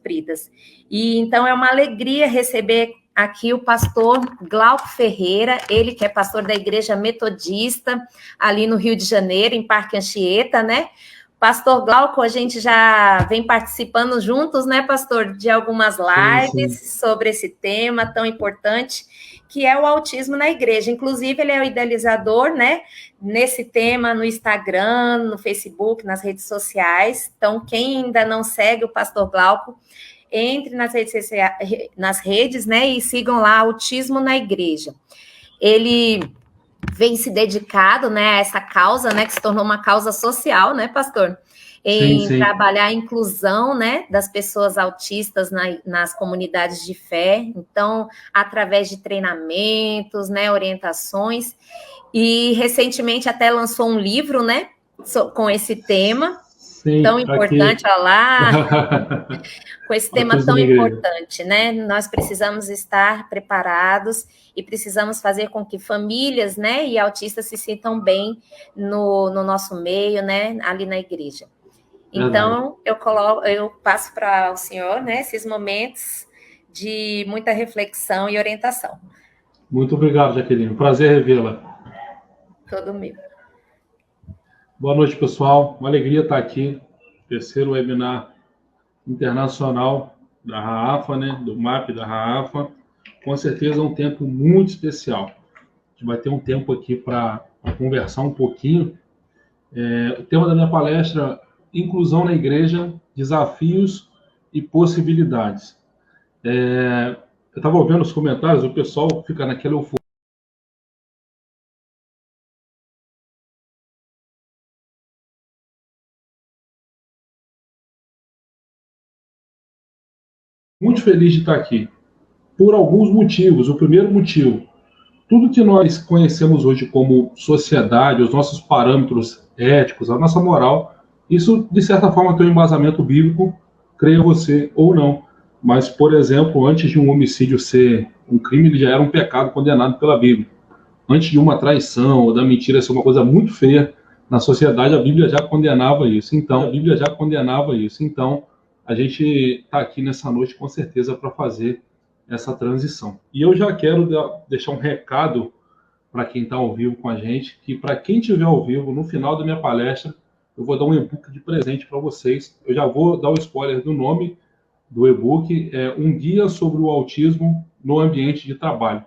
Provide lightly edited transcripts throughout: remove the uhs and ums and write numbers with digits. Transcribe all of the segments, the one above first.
supridas. E então é uma alegria receber aqui o pastor Glauco Ferreira, ele que é pastor da Igreja Metodista, ali no Rio de Janeiro, em Parque Anchieta, né? Pastor Glauco, a gente já vem participando juntos, né, pastor, de algumas lives sobre esse tema tão importante, que é o autismo na igreja. Inclusive, ele é o idealizador, né, nesse tema no Instagram, no Facebook, nas redes sociais. Então, quem ainda não segue o pastor Glauco, entre nas redes, né, e sigam lá Autismo na Igreja. Ele vem se dedicado, né, a essa causa, né, que se tornou uma causa social, né, pastor? Em trabalhar a inclusão, né, das pessoas autistas nas comunidades de fé. Então, através de treinamentos, né, orientações. E recentemente até lançou um livro, né, com esse tema tão importante, olha lá. Com esse tema tão importante, né? Nós precisamos estar preparados e precisamos fazer com que famílias, né, e autistas se sintam bem no nosso meio, né, ali na igreja. Então, eu passo para o senhor, né, esses momentos de muita reflexão e orientação. Muito obrigado, Jaqueline. Prazer revê-la. Todo meu. Boa noite, pessoal. Uma alegria estar aqui. Terceiro webinar internacional da RAAFA, né? Do MAP da RAAFA. Com certeza é um tempo muito especial. A gente vai ter um tempo aqui para conversar um pouquinho. O tema da minha palestra, Inclusão na Igreja, Desafios e Possibilidades. Eu estava ouvindo os comentários, o pessoal fica naquela euforia. Muito feliz de estar aqui, por alguns motivos. O primeiro motivo, tudo que nós conhecemos hoje como sociedade, os nossos parâmetros éticos, a nossa moral, isso, de certa forma, tem um embasamento bíblico, creia você ou não. Mas, por exemplo, antes de um homicídio ser um crime, ele já era um pecado condenado pela Bíblia. Antes de uma traição ou da mentira ser uma coisa muito feia, na sociedade a Bíblia já condenava isso. Então, a gente está aqui nessa noite, com certeza, para fazer essa transição. E eu já quero deixar um recado para quem está ao vivo com a gente, que para quem estiver ao vivo, no final da minha palestra, eu vou dar um e-book de presente para vocês. Eu já vou dar o spoiler do nome do e-book, Um Guia sobre o Autismo no Ambiente de Trabalho.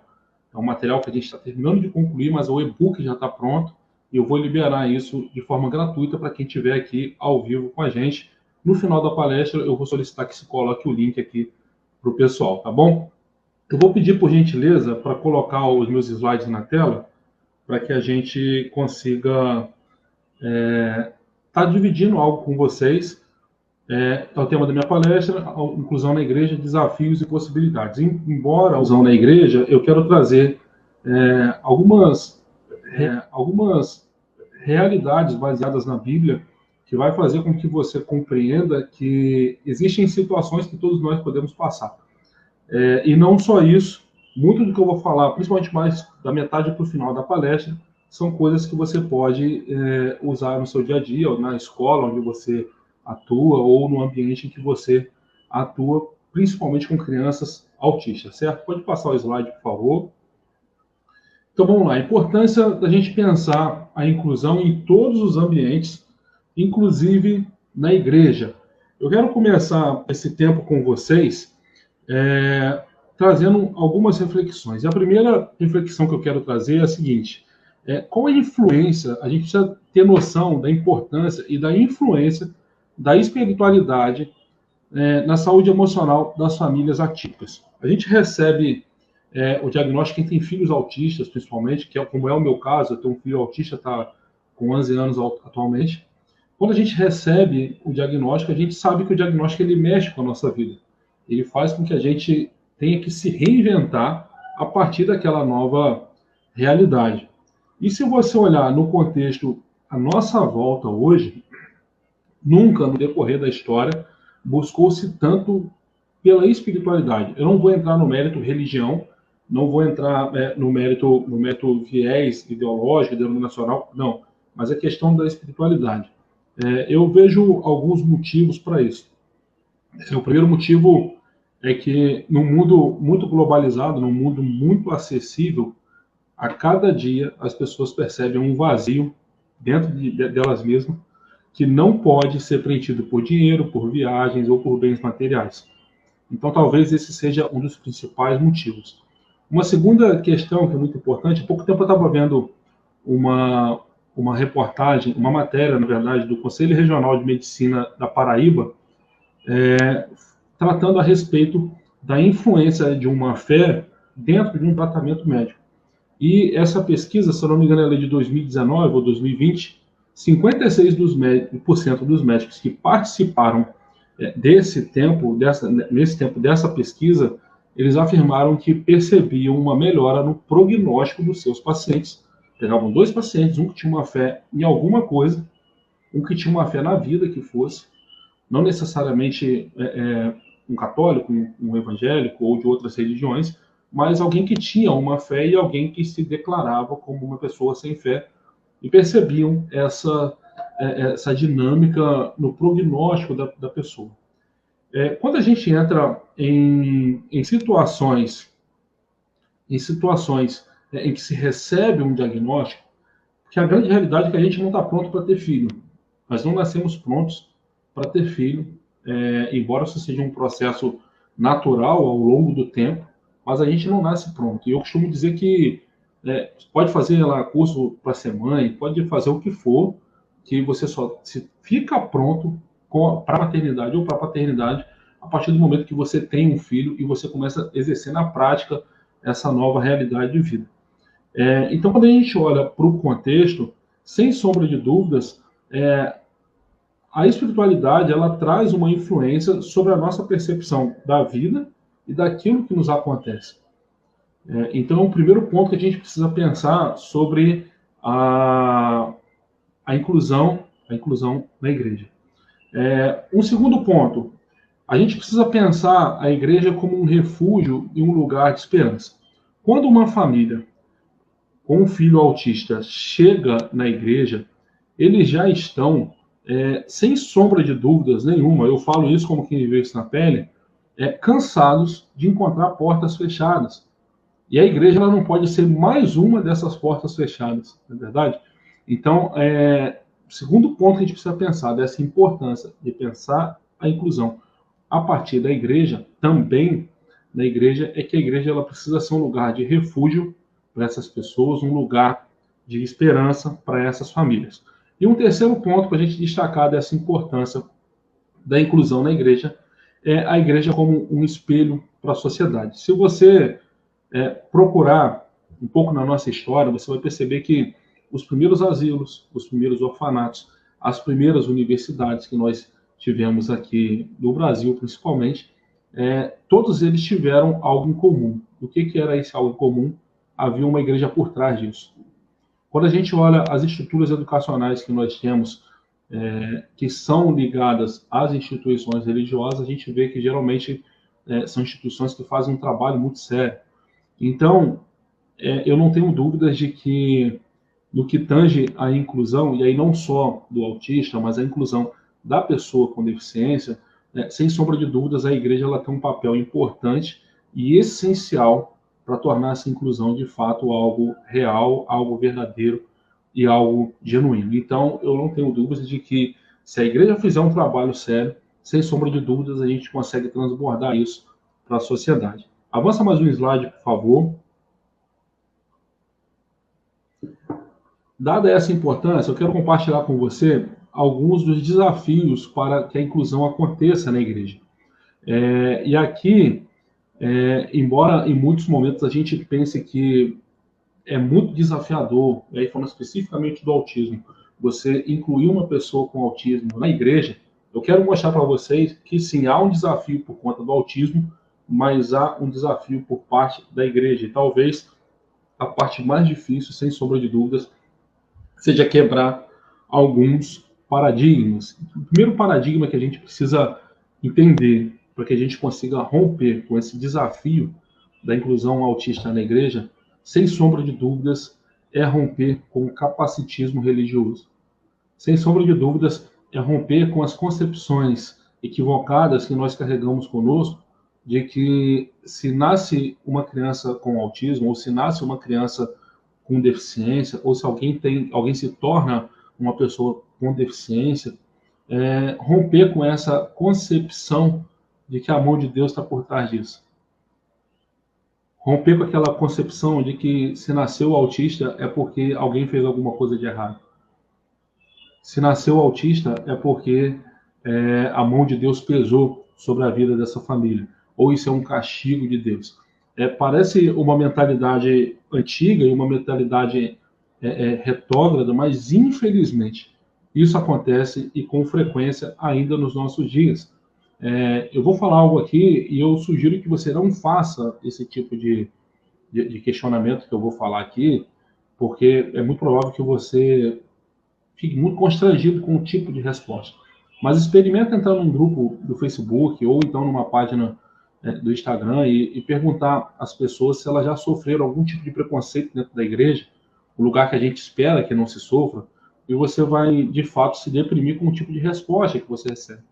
É um material que a gente está terminando de concluir, mas o e-book já está pronto, e eu vou liberar isso de forma gratuita para quem estiver aqui ao vivo com a gente. No final da palestra, eu vou solicitar que se coloque o link aqui para o pessoal, tá bom? Eu vou pedir, por gentileza, para colocar os meus slides na tela, para que a gente consiga estar dividindo algo com vocês. É o tema da minha palestra, Inclusão na Igreja, Desafios e Possibilidades. Embora a inclusão na igreja, eu quero trazer algumas realidades baseadas na Bíblia, que vai fazer com que você compreenda que existem situações que todos nós podemos passar. E não só isso, muito do que eu vou falar, principalmente mais da metade para o final da palestra, são coisas que você pode usar no seu dia a dia, ou na escola onde você atua, ou no ambiente em que você atua, principalmente com crianças autistas, certo? Pode passar o slide, por favor. Então, vamos lá. A importância da gente pensar a inclusão em todos os ambientes, inclusive na igreja. Eu quero começar esse tempo com vocês trazendo algumas reflexões. E a primeira reflexão que eu quero trazer é a seguinte: qual a influência, a gente precisa ter noção da importância e da influência da espiritualidade na saúde emocional das famílias atípicas. A gente recebe o diagnóstico, quem tem filhos autistas, principalmente, que como é o meu caso, eu tenho um filho autista, está com 11 anos atualmente. Quando a gente recebe o diagnóstico, a gente sabe que o diagnóstico ele mexe com a nossa vida. Ele faz com que a gente tenha que se reinventar a partir daquela nova realidade. E se você olhar no contexto à nossa volta hoje, nunca no decorrer da história buscou-se tanto pela espiritualidade. Eu não vou entrar no mérito religião, não vou entrar no mérito viés ideológico, denominacional, não, mas a questão da espiritualidade. Eu vejo alguns motivos para isso. O primeiro motivo é que num mundo muito globalizado, num mundo muito acessível, a cada dia as pessoas percebem um vazio dentro delas mesmas que não pode ser preenchido por dinheiro, por viagens ou por bens materiais. Então, talvez esse seja um dos principais motivos. Uma segunda questão que é muito importante, há pouco tempo eu estava vendo uma reportagem, uma matéria, na verdade, do Conselho Regional de Medicina da Paraíba, tratando a respeito da influência de uma fé dentro de um tratamento médico. E essa pesquisa, se eu não me engano, ela é de 2019 ou 2020, 56% dos médicos que participaram nesse tempo dessa pesquisa, eles afirmaram que percebiam uma melhora no prognóstico dos seus pacientes. Pegavam 2 pacientes, um que tinha uma fé em alguma coisa, um que tinha uma fé na vida que fosse, não necessariamente um católico, um evangélico ou de outras religiões, mas alguém que tinha uma fé e alguém que se declarava como uma pessoa sem fé, e percebiam essa dinâmica no prognóstico da pessoa. Quando a gente entra em situações em que se recebe um diagnóstico, que a grande realidade é que a gente não está pronto para ter filho. Nós não nascemos prontos para ter filho, embora isso seja um processo natural ao longo do tempo, mas a gente não nasce pronto. E eu costumo dizer que pode fazer lá curso para ser mãe, pode fazer o que for, que você só se fica pronto para a maternidade ou para a paternidade a partir do momento que você tem um filho e você começa a exercer na prática essa nova realidade de vida. Então, quando a gente olha para o contexto, sem sombra de dúvidas, a espiritualidade ela traz uma influência sobre a nossa percepção da vida e daquilo que nos acontece. Então, o primeiro ponto que a gente precisa pensar sobre a inclusão na igreja. Um segundo ponto, a gente precisa pensar a igreja como um refúgio e um lugar de esperança. Quando uma família com um filho autista chega na igreja, eles já estão, sem sombra de dúvidas nenhuma, eu falo isso como quem viveu isso na pele, cansados de encontrar portas fechadas. E a igreja ela não pode ser mais uma dessas portas fechadas, não é verdade? Então, o segundo ponto que a gente precisa pensar dessa importância de pensar a inclusão a partir da igreja, também na igreja, é que a igreja ela precisa ser um lugar de refúgio para essas pessoas, um lugar de esperança para essas famílias. E um terceiro ponto para a gente destacar dessa importância da inclusão na igreja é a igreja como um espelho para a sociedade. Se você procurar um pouco na nossa história, você vai perceber que os primeiros asilos, os primeiros orfanatos, as primeiras universidades que nós tivemos aqui no Brasil, principalmente, todos eles tiveram algo em comum. O que era esse algo em comum? Havia uma igreja por trás disso. Quando a gente olha as estruturas educacionais que nós temos, que são ligadas às instituições religiosas, a gente vê que geralmente são instituições que fazem um trabalho muito sério. Então, eu não tenho dúvidas de que, no que tange à inclusão, e aí não só do autista, mas a inclusão da pessoa com deficiência, sem sombra de dúvidas, a igreja ela tem um papel importante e essencial para tornar essa inclusão, de fato, algo real, algo verdadeiro e algo genuíno. Então, eu não tenho dúvidas de que, se a igreja fizer um trabalho sério, sem sombra de dúvidas, a gente consegue transbordar isso para a sociedade. Avança mais um slide, por favor. Dada essa importância, eu quero compartilhar com você alguns dos desafios para que a inclusão aconteça na igreja. E aqui, embora em muitos momentos a gente pense que é muito desafiador, e aí falando especificamente do autismo, você incluir uma pessoa com autismo na igreja, eu quero mostrar para vocês que sim, há um desafio por conta do autismo, mas há um desafio por parte da igreja. E talvez a parte mais difícil, sem sombra de dúvidas, seja quebrar alguns paradigmas. O primeiro paradigma que a gente precisa entender para que a gente consiga romper com esse desafio da inclusão autista na igreja, sem sombra de dúvidas, é romper com o capacitismo religioso. Sem sombra de dúvidas, é romper com as concepções equivocadas que nós carregamos conosco, de que se nasce uma criança com autismo, ou se nasce uma criança com deficiência, ou se alguém se torna uma pessoa com deficiência, romper com essa concepção de que a mão de Deus está por trás disso. Romper com aquela concepção de que se nasceu autista é porque alguém fez alguma coisa de errado. Se nasceu autista é porque a mão de Deus pesou sobre a vida dessa família. Ou isso é um castigo de Deus. Parece uma mentalidade antiga e uma mentalidade retrógrada, mas infelizmente isso acontece e com frequência ainda nos nossos dias. Eu vou falar algo aqui e eu sugiro que você não faça esse tipo de questionamento que eu vou falar aqui, porque é muito provável que você fique muito constrangido com o tipo de resposta. Mas experimenta entrar num grupo do Facebook ou então numa página do Instagram e perguntar às pessoas se elas já sofreram algum tipo de preconceito dentro da igreja, o lugar que a gente espera que não se sofra, e você vai, de fato, se deprimir com o tipo de resposta que você recebe.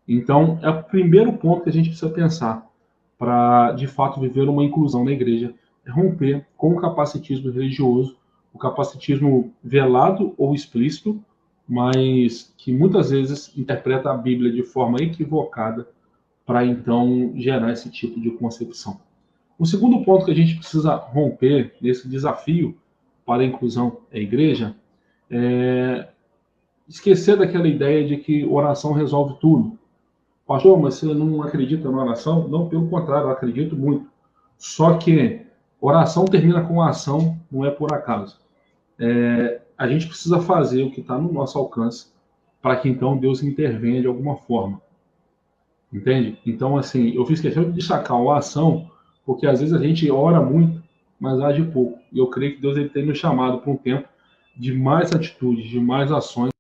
Então, é o primeiro ponto que a gente precisa pensar para, de fato, viver uma inclusão na igreja, é romper com o capacitismo religioso, o capacitismo velado ou explícito, mas que muitas vezes interpreta a Bíblia de forma equivocada para, então, gerar esse tipo de concepção. O segundo ponto que a gente precisa romper nesse desafio para a inclusão da igreja é esquecer daquela ideia de que oração resolve tudo. Pastor, mas você não acredita na oração? Não, pelo contrário, eu acredito muito. Só que oração termina com ação, não é por acaso. A gente precisa fazer o que está no nosso alcance para que, então, Deus intervenha de alguma forma. Entende? Então, assim, eu fiz questão de destacar a ação, porque às vezes a gente ora muito, mas age pouco. E eu creio que Deus ele tem nos chamado para um tempo de mais atitudes, de mais ações.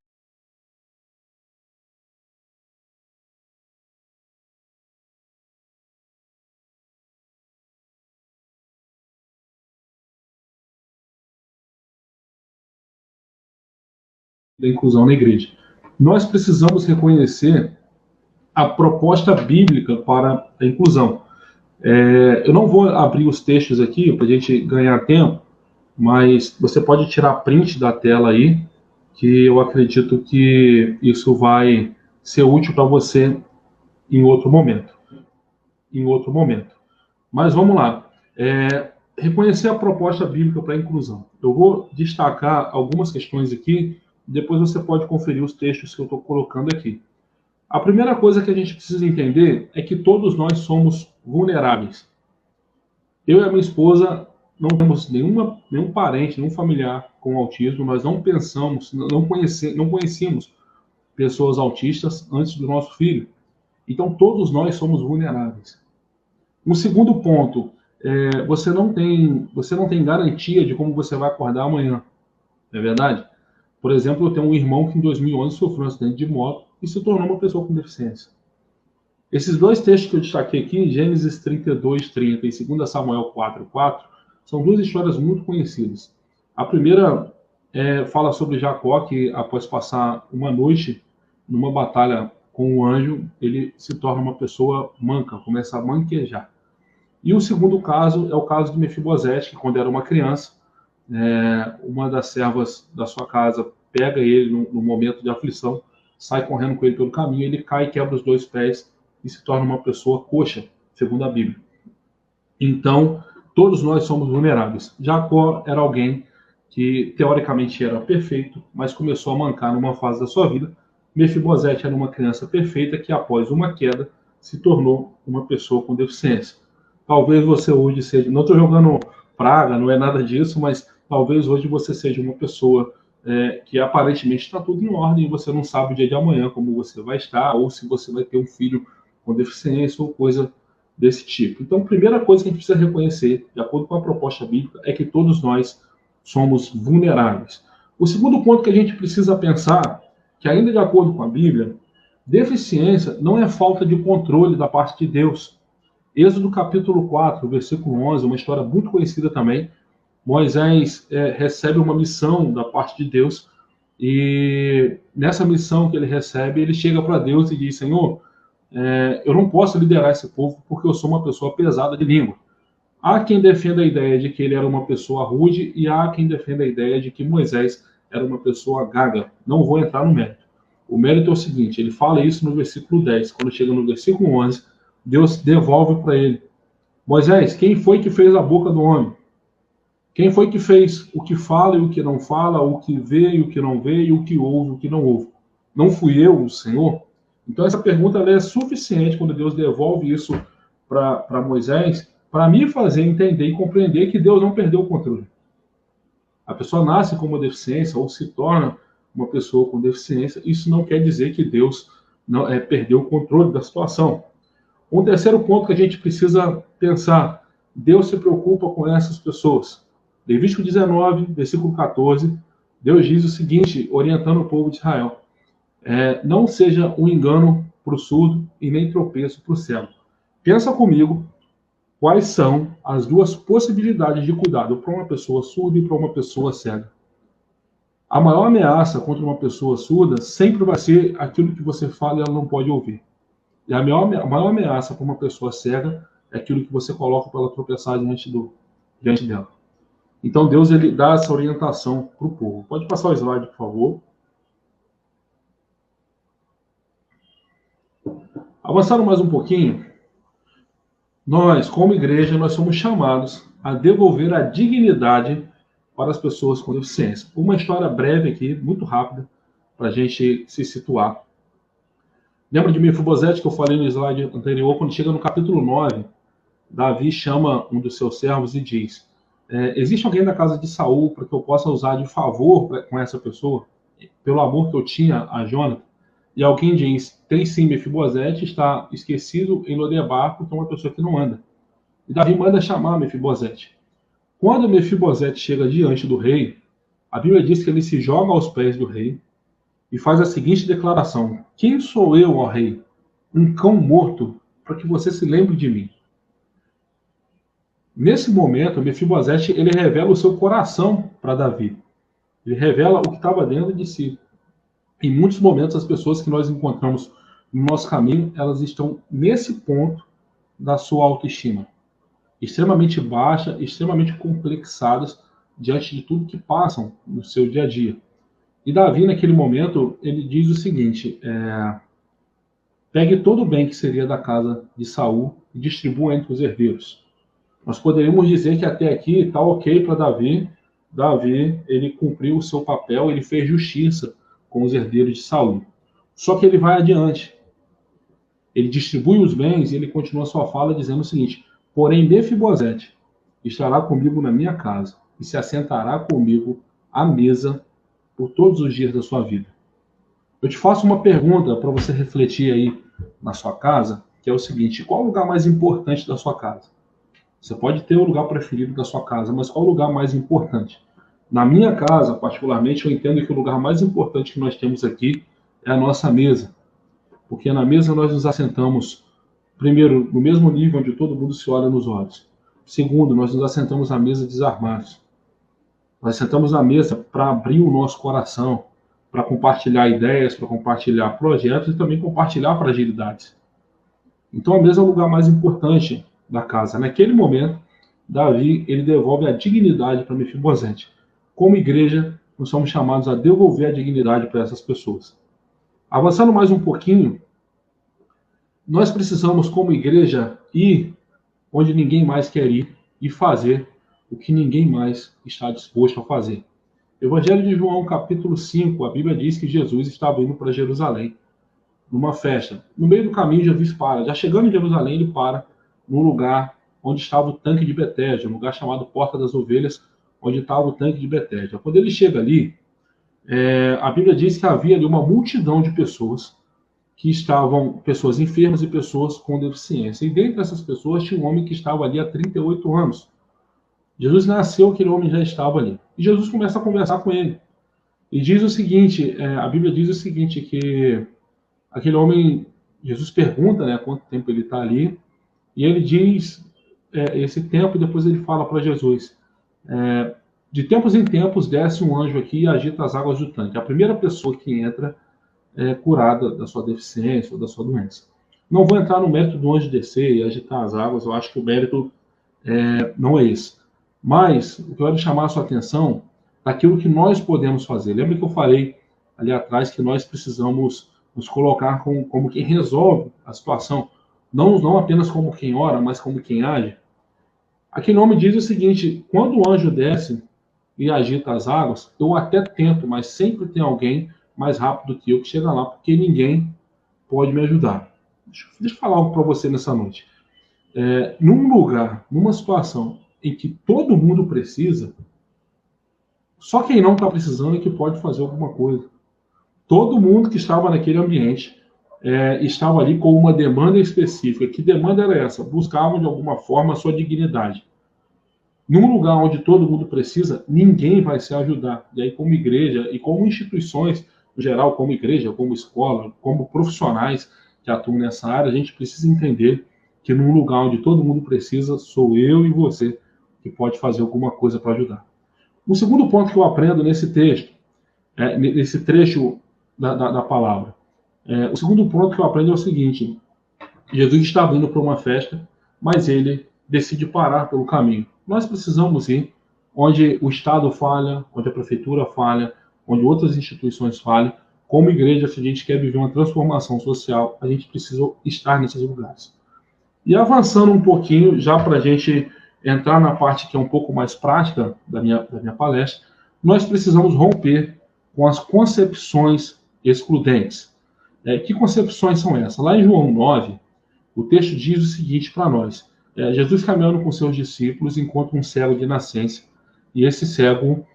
Da inclusão na igreja. Nós precisamos reconhecer a proposta bíblica para a inclusão. Eu não vou abrir os textos aqui para a gente ganhar tempo, mas você pode tirar print da tela aí, que eu acredito que isso vai ser útil para você em outro momento. Mas vamos lá. Reconhecer a proposta bíblica para a inclusão. Eu vou destacar algumas questões aqui, depois você pode conferir os textos que eu estou colocando aqui. A primeira coisa que a gente precisa entender é que todos nós somos vulneráveis. Eu e a minha esposa não temos nenhum parente, nenhum familiar com autismo, nós não conhecíamos pessoas autistas antes do nosso filho. Então, todos nós somos vulneráveis. Um segundo ponto, você não tem garantia de como você vai acordar amanhã, não é verdade? Por exemplo, eu tenho um irmão que em 2011 sofreu um acidente de moto e se tornou uma pessoa com deficiência. Esses dois textos que eu destaquei aqui, Gênesis 32:30 e 2 Samuel 4:4, são duas histórias muito conhecidas. A primeira fala sobre Jacó, que após passar uma noite numa batalha com um anjo, ele se torna uma pessoa manca, começa a manquejar. E o segundo caso é o caso de Mefibosete, que quando era uma criança, uma das servas da sua casa pega ele no momento de aflição, sai correndo com ele pelo caminho, ele cai, quebra os dois pés e se torna uma pessoa coxa, segundo a Bíblia. Então, todos nós somos vulneráveis. Jacó era alguém que teoricamente era perfeito, mas começou a mancar numa fase da sua vida. Mefibosete era uma criança perfeita que, após uma queda, se tornou uma pessoa com deficiência. Talvez você hoje seja... Não estou jogando praga, não é nada disso, mas talvez hoje você seja uma pessoa que aparentemente está tudo em ordem e você não sabe o dia de amanhã como você vai estar, ou se você vai ter um filho com deficiência ou coisa desse tipo. Então, a primeira coisa que a gente precisa reconhecer, de acordo com a proposta bíblica, é que todos nós somos vulneráveis. O segundo ponto que a gente precisa pensar, que ainda de acordo com a Bíblia, deficiência não é falta de controle da parte de Deus. Êxodo capítulo 4, versículo 11, uma história muito conhecida também. Moisés recebe uma missão da parte de Deus e nessa missão que ele recebe, ele chega para Deus e diz: Senhor, eu não posso liderar esse povo porque eu sou uma pessoa pesada de língua. Há quem defenda a ideia de que ele era uma pessoa rude e há quem defenda a ideia de que Moisés era uma pessoa gaga. Não vou entrar no mérito. O mérito é o seguinte, ele fala isso no versículo 10. Quando chega no versículo 11, Deus devolve para ele: Moisés, quem foi que fez a boca do homem? Quem foi que fez o que fala e o que não fala, o que vê e o que não vê, e o que ouve e o que não ouve? Não fui eu, o Senhor? Então essa pergunta ela é suficiente quando Deus devolve isso para Moisés, para me fazer entender e compreender que Deus não perdeu o controle. A pessoa nasce com uma deficiência ou se torna uma pessoa com deficiência, isso não quer dizer que Deus não perdeu o controle da situação. Um terceiro ponto que a gente precisa pensar: Deus se preocupa com essas pessoas. Levítico 19, versículo 14, Deus diz o seguinte, orientando o povo de Israel: não seja um engano para o surdo e nem tropeço para o cego. Pensa comigo quais são as duas possibilidades de cuidado para uma pessoa surda e para uma pessoa cega. A maior ameaça contra uma pessoa surda sempre vai ser aquilo que você fala e ela não pode ouvir. E a maior ameaça para uma pessoa cega é aquilo que você coloca para ela tropeçar diante dela. Então Deus ele dá essa orientação para o povo. Pode passar o slide, por favor. Avançando mais um pouquinho, nós, como igreja, nós somos chamados a devolver a dignidade para as pessoas com deficiência. Uma história breve aqui, muito rápida, para a gente se situar. Lembra de Mefibosete que eu falei no slide anterior? Quando chega no capítulo 9, Davi chama um dos seus servos e diz: existe alguém na casa de Saul para que eu possa usar de favor com essa pessoa, pelo amor que eu tinha a Jonathan? E alguém diz: tem sim, Mefibosete está esquecido em Lodebar, porque é uma pessoa que não anda. E Davi manda chamar Mefibosete. Quando Mefibosete chega diante do rei, a Bíblia diz que ele se joga aos pés do rei e faz a seguinte declaração: quem sou eu, ó rei? Um cão morto, para que você se lembre de mim. Nesse momento, Mefibosete ele revela o seu coração para Davi. Ele revela o que estava dentro de si. Em muitos momentos, as pessoas que nós encontramos no nosso caminho, elas estão nesse ponto da sua autoestima. Extremamente baixa, extremamente complexadas diante de tudo que passam no seu dia a dia. E Davi, naquele momento, ele diz o seguinte: pegue todo o bem que seria da casa de Saul e distribua entre os herdeiros. Nós poderíamos dizer que até aqui está ok para Davi. Davi, ele cumpriu o seu papel, ele fez justiça com os herdeiros de Saul. Só que ele vai adiante. Ele distribui os bens e ele continua sua fala dizendo o seguinte: porém, Mefibosete estará comigo na minha casa e se assentará comigo à mesa por todos os dias da sua vida. Eu te faço uma pergunta para você refletir aí na sua casa, que é o seguinte: qual o lugar mais importante da sua casa? Você pode ter o lugar preferido da sua casa, mas qual o lugar mais importante? Na minha casa, particularmente, eu entendo que o lugar mais importante que nós temos aqui é a nossa mesa. Porque na mesa nós nos assentamos, primeiro, no mesmo nível onde todo mundo se olha nos olhos. Segundo, nós nos assentamos à mesa desarmados. Nós sentamos na mesa para abrir o nosso coração, para compartilhar ideias, para compartilhar projetos e também compartilhar fragilidades. Então a mesa é o lugar mais importante da casa. Naquele momento, Davi ele devolve a dignidade para Mefibosete. Como igreja, nós somos chamados a devolver a dignidade para essas pessoas. Avançando mais um pouquinho, nós precisamos, como igreja, ir onde ninguém mais quer ir e fazer o que ninguém mais está disposto a fazer. Evangelho de João, capítulo 5, a Bíblia diz que Jesus estava indo para Jerusalém, numa festa. No meio do caminho, Jesus para. Já chegando em Jerusalém, ele para num lugar onde estava o tanque de Betesda, um lugar chamado Porta das Ovelhas, onde estava o tanque de Betesda. Quando ele chega ali, a Bíblia diz que havia ali uma multidão de pessoas que estavam, pessoas enfermas e pessoas com deficiência. E dentre essas pessoas tinha um homem que estava ali há 38 anos. Jesus nasceu, aquele homem já estava ali. E Jesus começa a conversar com ele. E diz o seguinte, a Bíblia diz o seguinte, que aquele homem, Jesus pergunta, né, quanto tempo ele está ali, e ele diz esse tempo, e depois ele fala para Jesus, de tempos em tempos desce um anjo aqui e agita as águas do tanque. A primeira pessoa que entra é curada da sua deficiência ou da sua doença. Não vou entrar no mérito do anjo descer e agitar as águas, eu acho que o mérito não é esse. Mas eu quero chamar a sua atenção daquilo que nós podemos fazer. Lembra que eu falei ali atrás que nós precisamos nos colocar como quem resolve a situação, não apenas como quem ora, mas como quem age? Aqui no nome diz o seguinte: quando o anjo desce e agita as águas, eu até tento, mas sempre tem alguém mais rápido que eu que chega lá, porque ninguém pode me ajudar. Deixa eu falar algo para você nessa noite. Num lugar, numa situação em que todo mundo precisa, só quem não está precisando é que pode fazer alguma coisa. Todo mundo que estava naquele ambiente estava ali com uma demanda específica. Que demanda era essa? Buscavam de alguma forma a sua dignidade. Num lugar onde todo mundo precisa, ninguém vai se ajudar. E aí, como igreja e como instituições, no geral, como igreja, como escola, como profissionais que atuam nessa área, a gente precisa entender que num lugar onde todo mundo precisa, sou eu e você que pode fazer alguma coisa para ajudar. O segundo ponto que eu aprendo nesse texto, nesse trecho da palavra, o segundo ponto que eu aprendo é o seguinte: Jesus estava indo para uma festa, mas ele decide parar pelo caminho. Nós precisamos ir onde o Estado falha, onde a prefeitura falha, onde outras instituições falham. Como igreja, se a gente quer viver uma transformação social, a gente precisa estar nesses lugares. E avançando um pouquinho, já para a gente entrar na parte que é um pouco mais prática da minha palestra, nós precisamos romper com as concepções excludentes. Que concepções são essas? Lá em João 9, o texto diz o seguinte para nós: Jesus caminhando com seus discípulos encontra um cego de nascença, e esse cego,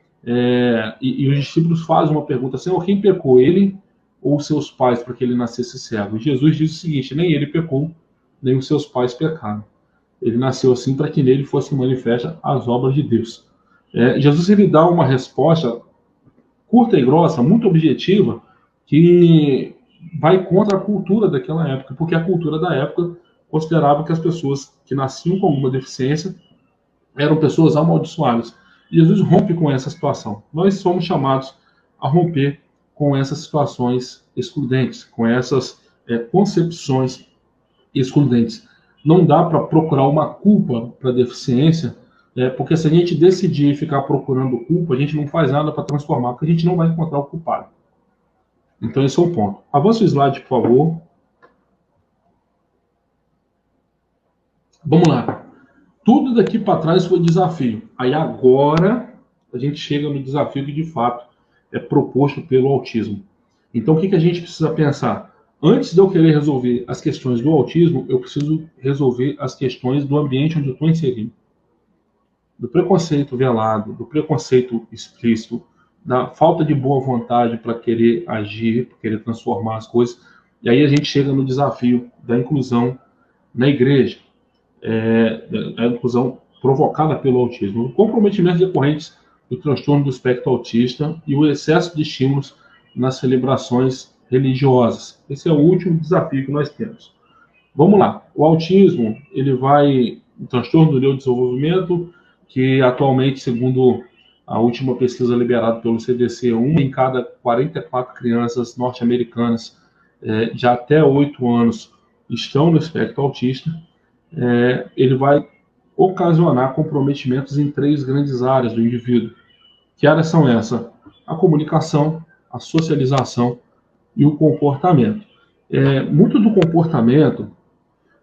e os discípulos fazem uma pergunta: Senhor, quem pecou, ele ou seus pais, para que ele nascesse cego? E Jesus diz o seguinte: nem ele pecou, nem os seus pais pecaram. Ele nasceu assim para que nele fossem manifestas as obras de Deus. Jesus ele dá uma resposta curta e grossa, muito objetiva, que vai contra a cultura daquela época, porque a cultura da época considerava que as pessoas que nasciam com alguma deficiência eram pessoas amaldiçoadas. E Jesus rompe com essa situação. Nós somos chamados a romper com essas situações excludentes, com essas concepções excludentes. Não dá para procurar uma culpa para a deficiência, porque se a gente decidir ficar procurando culpa, a gente não faz nada para transformar, porque a gente não vai encontrar o culpado. Então, esse é um ponto. Avança o slide, por favor. Vamos lá. Tudo daqui para trás foi desafio. Aí agora a gente chega no desafio que de fato é proposto pelo autismo. Então, o que a gente precisa pensar? Antes de eu querer resolver as questões do autismo, eu preciso resolver as questões do ambiente onde eu estou inserido. Do preconceito velado, do preconceito explícito, da falta de boa vontade para querer agir, para querer transformar as coisas. E aí a gente chega no desafio da inclusão na igreja, a inclusão provocada pelo autismo, o comprometimento decorrentes do transtorno do espectro autista e o excesso de estímulos nas celebrações religiosas. Esse é o último desafio que nós temos. Vamos lá. O autismo, o transtorno do neurodesenvolvimento, que atualmente, segundo a última pesquisa liberada pelo CDC, 1 em cada 44 crianças norte-americanas de até 8 anos estão no espectro autista. Ele vai ocasionar comprometimentos em 3 grandes áreas do indivíduo. Que áreas são essas? A comunicação, a socialização e o comportamento. Muito do comportamento,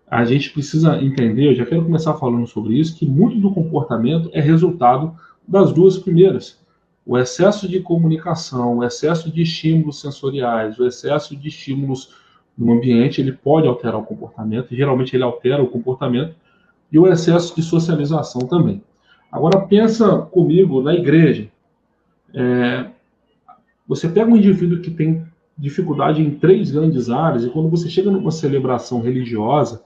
a gente precisa entender, eu já quero começar falando sobre isso, que muito do comportamento é resultado das duas primeiras. O excesso de comunicação, o excesso de estímulos sensoriais, o excesso de estímulos no ambiente, ele pode alterar o comportamento, geralmente ele altera o comportamento, e o excesso de socialização também. Agora pensa comigo na igreja. Você pega um indivíduo que tem dificuldade em 3 grandes áreas, e quando você chega numa celebração religiosa,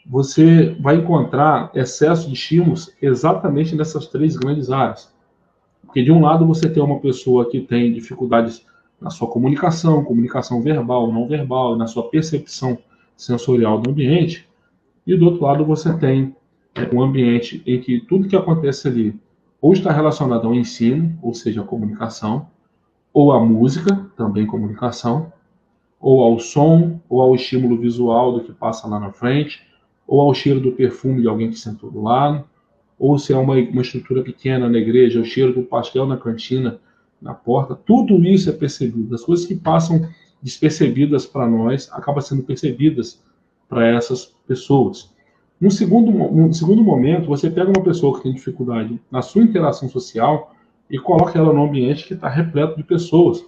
você vai encontrar excesso de estímulos exatamente nessas 3 grandes áreas. Porque de um lado você tem uma pessoa que tem dificuldades na sua comunicação verbal, não verbal, na sua percepção sensorial do ambiente, e do outro lado você tem um ambiente em que tudo que acontece ali ou está relacionado ao ensino, ou seja, a comunicação, ou a música, também comunicação, ou ao som, ou ao estímulo visual do que passa lá na frente, ou ao cheiro do perfume de alguém que sentou do lado, ou se é uma estrutura pequena na igreja, o cheiro do pastel na cantina, na porta. Tudo isso é percebido. As coisas que passam despercebidas para nós acabam sendo percebidas para essas pessoas. Num segundo momento, você pega uma pessoa que tem dificuldade na sua interação social e coloca ela num ambiente que está repleto de pessoas,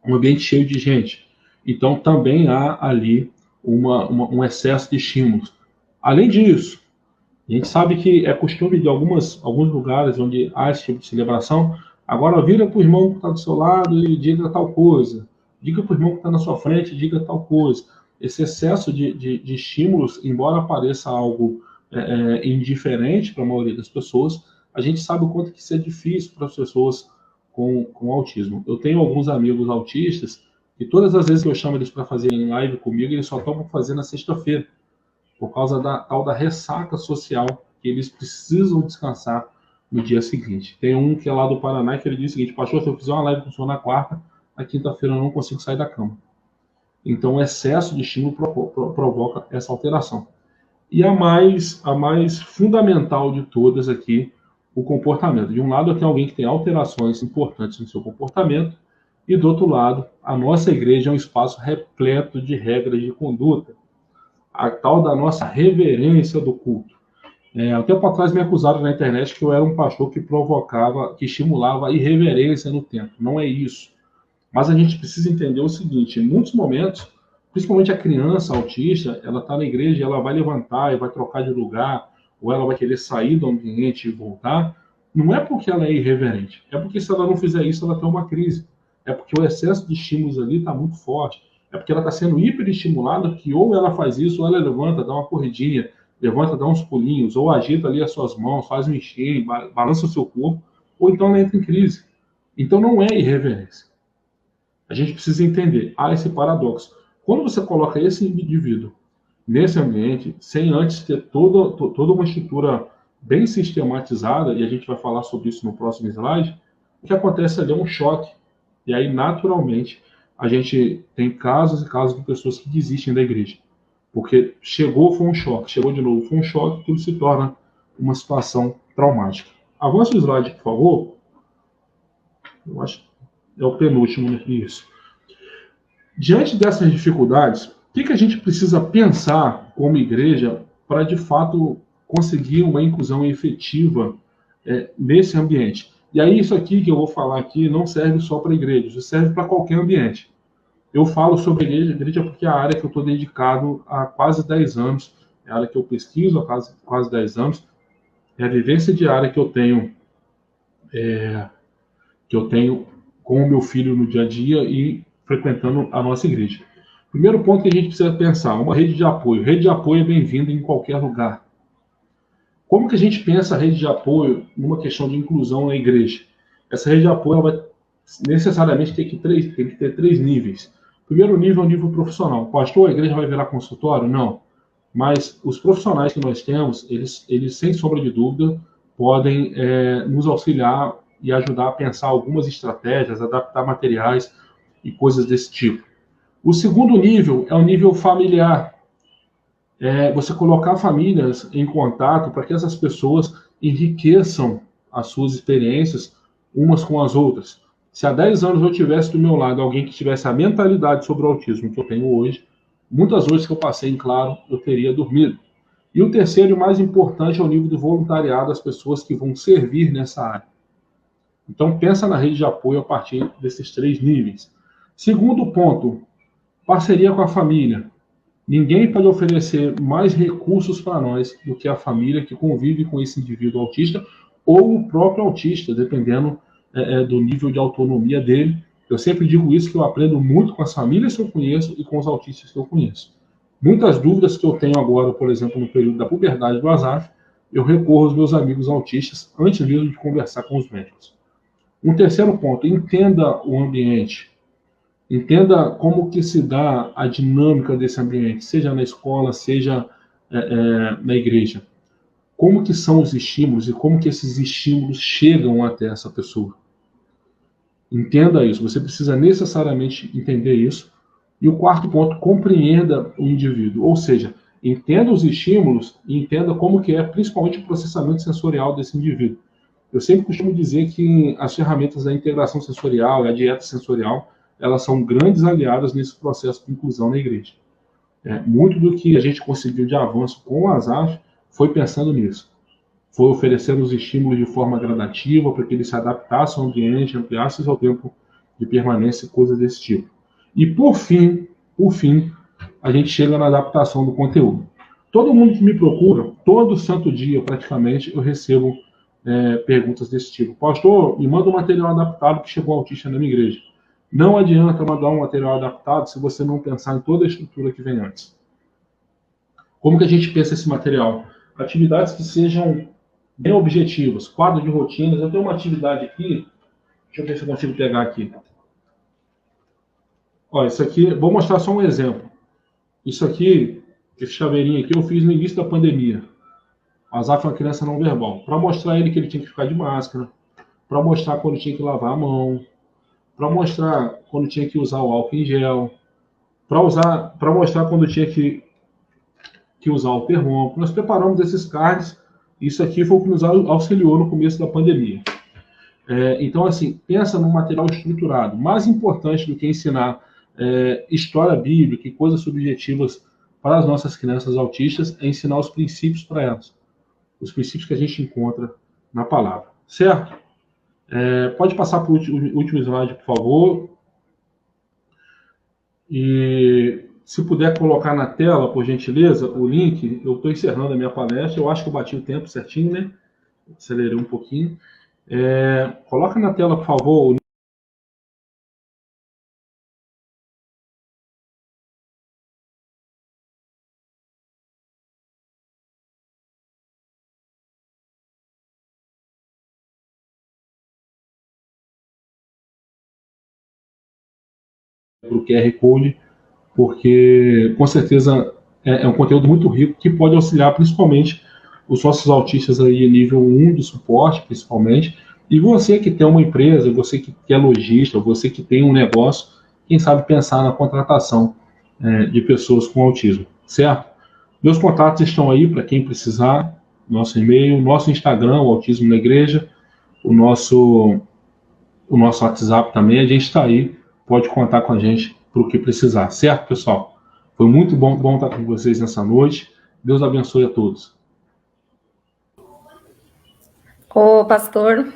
um ambiente cheio de gente. Então, também há ali um excesso de estímulos. Além disso, a gente sabe que é costume de alguns lugares onde há esse tipo de celebração, agora vira para o irmão que está do seu lado e diga tal coisa. Diga para o irmão que está na sua frente e diga tal coisa. Esse excesso de estímulos, embora pareça algo indiferente para a maioria das pessoas, a gente sabe o quanto que isso é difícil para as pessoas com autismo. Eu tenho alguns amigos autistas que todas as vezes que eu chamo eles para fazerem live comigo, eles só topam fazer na sexta-feira, por causa da tal da ressaca social, que eles precisam descansar no dia seguinte. Tem um que é lá do Paraná, que ele diz o seguinte: pastor, se eu fizer uma live com o senhor na quarta, na quinta-feira eu não consigo sair da cama. Então, o excesso de estímulo provoca essa alteração. E a mais fundamental de todas aqui, o comportamento. De um lado, eu tenho alguém que tem alterações importantes no seu comportamento, e do outro lado, a nossa igreja é um espaço repleto de regras de conduta, a tal da nossa reverência do culto. Há um tempo atrás me acusaram na internet que eu era um pastor que provocava, que estimulava a irreverência no templo. Não é isso. Mas a gente precisa entender o seguinte: em muitos momentos, principalmente a criança autista, ela está na igreja e ela vai levantar e vai trocar de lugar, ou ela vai querer sair do ambiente e voltar. Não é porque ela é irreverente, é porque se ela não fizer isso, ela tem uma crise. É porque o excesso de estímulos ali está muito forte. É porque ela está sendo hiperestimulada, que ou ela faz isso, ou ela levanta, dá uma corridinha, levanta, dá uns pulinhos, ou agita ali as suas mãos, faz um esteio, balança o seu corpo, ou então ela entra em crise. Então não é irreverência. A gente precisa entender, há esse paradoxo. Quando você coloca esse indivíduo nesse ambiente, sem antes ter toda uma estrutura bem sistematizada, e a gente vai falar sobre isso no próximo slide, o que acontece ali é um choque. E aí, naturalmente, a gente tem casos e casos de pessoas que desistem da igreja. Porque chegou, foi um choque. Chegou de novo, foi um choque, tudo se torna uma situação traumática. Avance o slide, por favor. Eu acho que é o penúltimo, né? Isso. Diante dessas dificuldades, o que a gente precisa pensar como igreja para, de fato, conseguir uma inclusão efetiva nesse ambiente? E aí, isso aqui que eu vou falar aqui não serve só para a igreja, isso serve para qualquer ambiente. Eu falo sobre igreja porque é a área que eu estou dedicado há quase 10 anos, é a área que eu pesquiso há quase 10 anos, é a vivência diária que eu tenho com o meu filho no dia a dia e frequentando a nossa igreja. Primeiro ponto que a gente precisa pensar, uma rede de apoio. Rede de apoio é bem-vinda em qualquer lugar. Como que a gente pensa a rede de apoio numa questão de inclusão na igreja? Essa rede de apoio ela vai necessariamente ter que ter 3 níveis. O primeiro nível é o nível profissional. Pastor, a igreja vai virar consultório? Não. Mas os profissionais que nós temos, eles sem sombra de dúvida, podem nos auxiliar e ajudar a pensar algumas estratégias, adaptar materiais e coisas desse tipo. O segundo nível é o nível familiar. Você colocar famílias em contato para que essas pessoas enriqueçam as suas experiências umas com as outras. Se há 10 anos eu tivesse do meu lado alguém que tivesse a mentalidade sobre o autismo que eu tenho hoje, muitas noites que eu passei em claro, eu teria dormido. E o terceiro e mais importante é o nível do voluntariado das pessoas que vão servir nessa área. Então, pensa na rede de apoio a partir desses 3 níveis. Segundo ponto, parceria com a família. Ninguém pode oferecer mais recursos para nós do que a família que convive com esse indivíduo autista ou o próprio autista, dependendo do nível de autonomia dele. Eu sempre digo isso, que eu aprendo muito com as famílias que eu conheço e com os autistas que eu conheço. Muitas dúvidas que eu tenho agora, por exemplo, no período da puberdade do Azaf, eu recorro aos meus amigos autistas antes mesmo de conversar com os médicos. Um terceiro ponto, entenda o ambiente. Entenda como que se dá a dinâmica desse ambiente, seja na escola, seja na igreja. Como que são os estímulos e como que esses estímulos chegam até essa pessoa. Entenda isso, você precisa necessariamente entender isso. E o quarto ponto, compreenda o indivíduo, ou seja, entenda os estímulos e entenda como que é, principalmente, o processamento sensorial desse indivíduo. Eu sempre costumo dizer que as ferramentas da integração sensorial e a dieta sensorial, elas são grandes aliadas nesse processo de inclusão na igreja. Muito do que a gente conseguiu de avanço com o ASAF foi pensando nisso. Foi oferecendo os estímulos de forma gradativa para que ele se adaptasse ao ambiente, ampliasse o seu tempo de permanência e coisas desse tipo. E, por fim, a gente chega na adaptação do conteúdo. Todo mundo que me procura, todo santo dia, praticamente, eu recebo perguntas desse tipo. Pastor, me manda um material adaptado que chegou autista na minha igreja. Não adianta mandar um material adaptado se você não pensar em toda a estrutura que vem antes. Como que a gente pensa esse material? Atividades que sejam bem objetivas, quadro de rotinas. Eu tenho uma atividade aqui, deixa eu ver se eu consigo pegar aqui. Olha, isso aqui, vou mostrar só um exemplo. Isso aqui, esse chaveirinho aqui, eu fiz no início da pandemia. O Asaf é uma criança não verbal. Para mostrar ele que ele tinha que ficar de máscara, para mostrar quando tinha que lavar a mão, para mostrar quando tinha que usar o álcool em gel, para mostrar quando tinha que usar o termômetro. Nós preparamos esses cards. Isso aqui foi o que nos auxiliou no começo da pandemia. Então, assim, pensa num material estruturado. Mais importante do que ensinar história bíblica e coisas subjetivas para as nossas crianças autistas é ensinar os princípios para elas. Os princípios que a gente encontra na palavra. Certo? Pode passar para o último slide, por favor. E se puder colocar na tela, por gentileza, o link. Eu estou encerrando a minha palestra. Eu acho que eu bati o tempo certinho, né? Acelerei um pouquinho. Coloca na tela, por favor, para o QR Code, porque com certeza é um conteúdo muito rico que pode auxiliar principalmente os nossos autistas aí nível 1 de suporte, principalmente, e você que tem uma empresa, você que é lojista, você que tem um negócio, quem sabe pensar na contratação de pessoas com autismo, certo? Meus contatos estão aí para quem precisar, nosso e-mail, nosso Instagram, o Autismo na Igreja, o nosso WhatsApp também, a gente está aí, pode contar com a gente para o que precisar, certo, pessoal? Foi muito bom estar com vocês nessa noite. Deus abençoe a todos. Ô, pastor,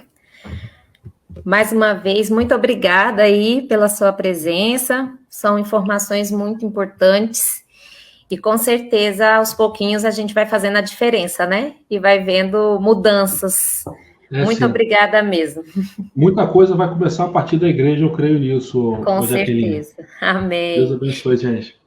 mais uma vez, muito obrigada aí pela sua presença. São informações muito importantes e com certeza, aos pouquinhos, a gente vai fazendo a diferença, né? E vai vendo mudanças. Muito obrigada mesmo. Muita coisa vai começar a partir da igreja, eu creio nisso. Com certeza. Amém. Deus abençoe, gente.